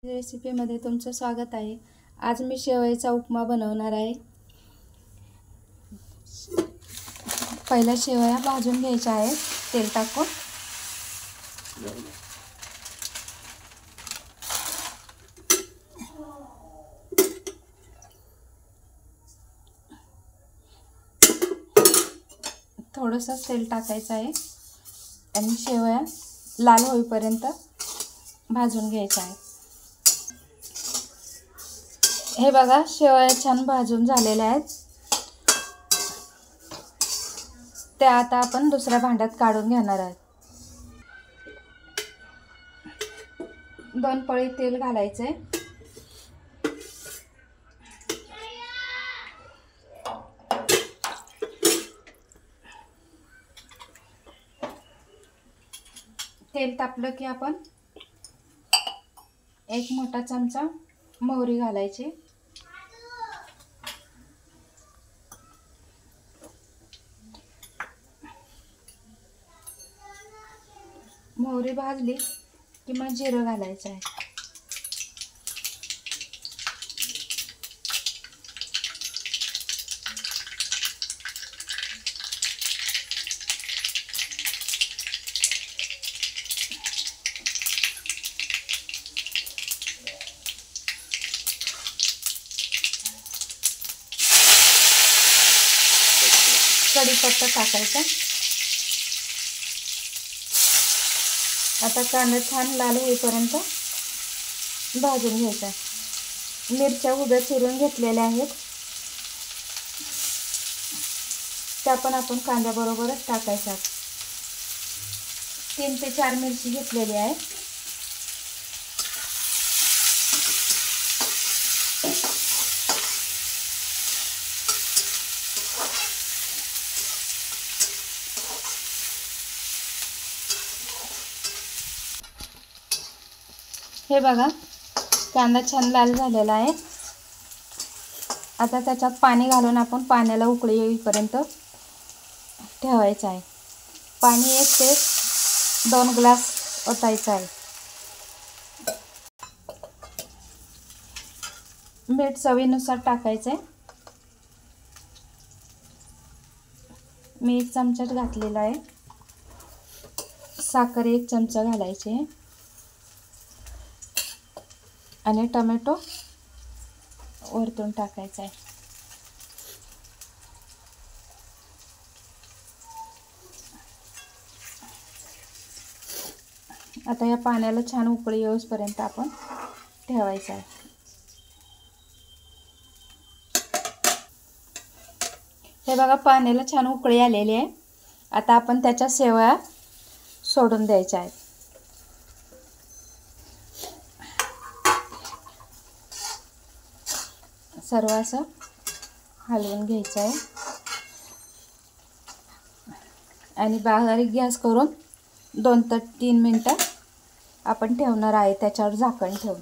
रेसिपीमध्ये तुमचं स्वागत आहे। आज मी शेवयाचा उपमा बनवणार आहे। पहिल्या शेवया भाजून घ्यायच्या आहेत तेल टाकून। थोडंसं तेल टाकायचं आहे आणि शेवया लाल होईपर्यंत भाजून घ्यायच्या आहेत। हे बघा, शेवया छान भाजून झालेल्या आहेत। ते आता आपण दुसऱ्या भांड्यात काढून घेणार आहोत। 2 पळी तेल घालायचे। तेल तापलं की आपण 1 मोठा चमचा मोहरी घालायची। मोहरी भाजली की मग जिरं घालायचं आहे। कढीपत्ता टाकायचा। आता कांदा छान लाल होईपर्यंत भाजून घ्यायचा। मिरच्या उभ्या चिरून घेतलेल्या आहेत, त्या पण आपण कांद्याबरोबरच टाकायच्या। 3 ते 4 मिरची घेतलेली आहे। हे बघा, कांदा छान लाल झालेला आहे। आता त्याच्यात पाणी घालून आपण पाण्याला उकळी येईपर्यंत ठेवायचं आहे। पाणी 1 ते 2 ग्लास ओतायचं आहे। मीठ चवीनुसार टाकायचं आहे। मी 1 चमचा घातलेला आहे। साखर 1 चमचा घालायची आहे आणि टोमॅटो वरतून टाकायचा आहे। आता या पाण्याला छान उकळी येऊपर्यंत आपण ठेवायचं आहे। हे बघा, पाण्याला छान उकळी आलेली आहे। आता आपण त्याच्या शेवया सोडून द्यायच्या आहेत। सर्व असं हलवून घ्यायचं आहे आणि बारीक गॅस करून 2 ते 3 मिनिटं आपण ठेवणार आहे, त्याच्यावर झाकण ठेवून।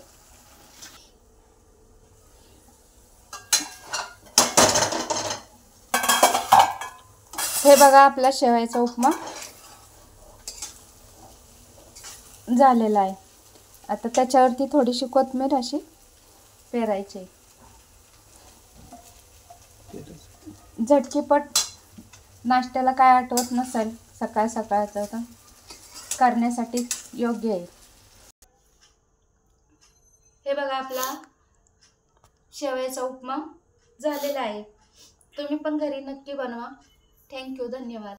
हे बघा, आपला शेवयाचा उपमा झालेला आहे। आता त्याच्यावरती थोडीशी कोथिंबीर अशी पेरायची। झटकीपट नाश्त्याला काय आठवत नसेल, सकाळ सकाळचं तर करण्यासाठी योग्य आहे। हे बघा, आपला शेवयाचा उपमा झालेला आहे। तुम्ही पण घरी नक्की बनवा। थँक्यू, धन्यवाद।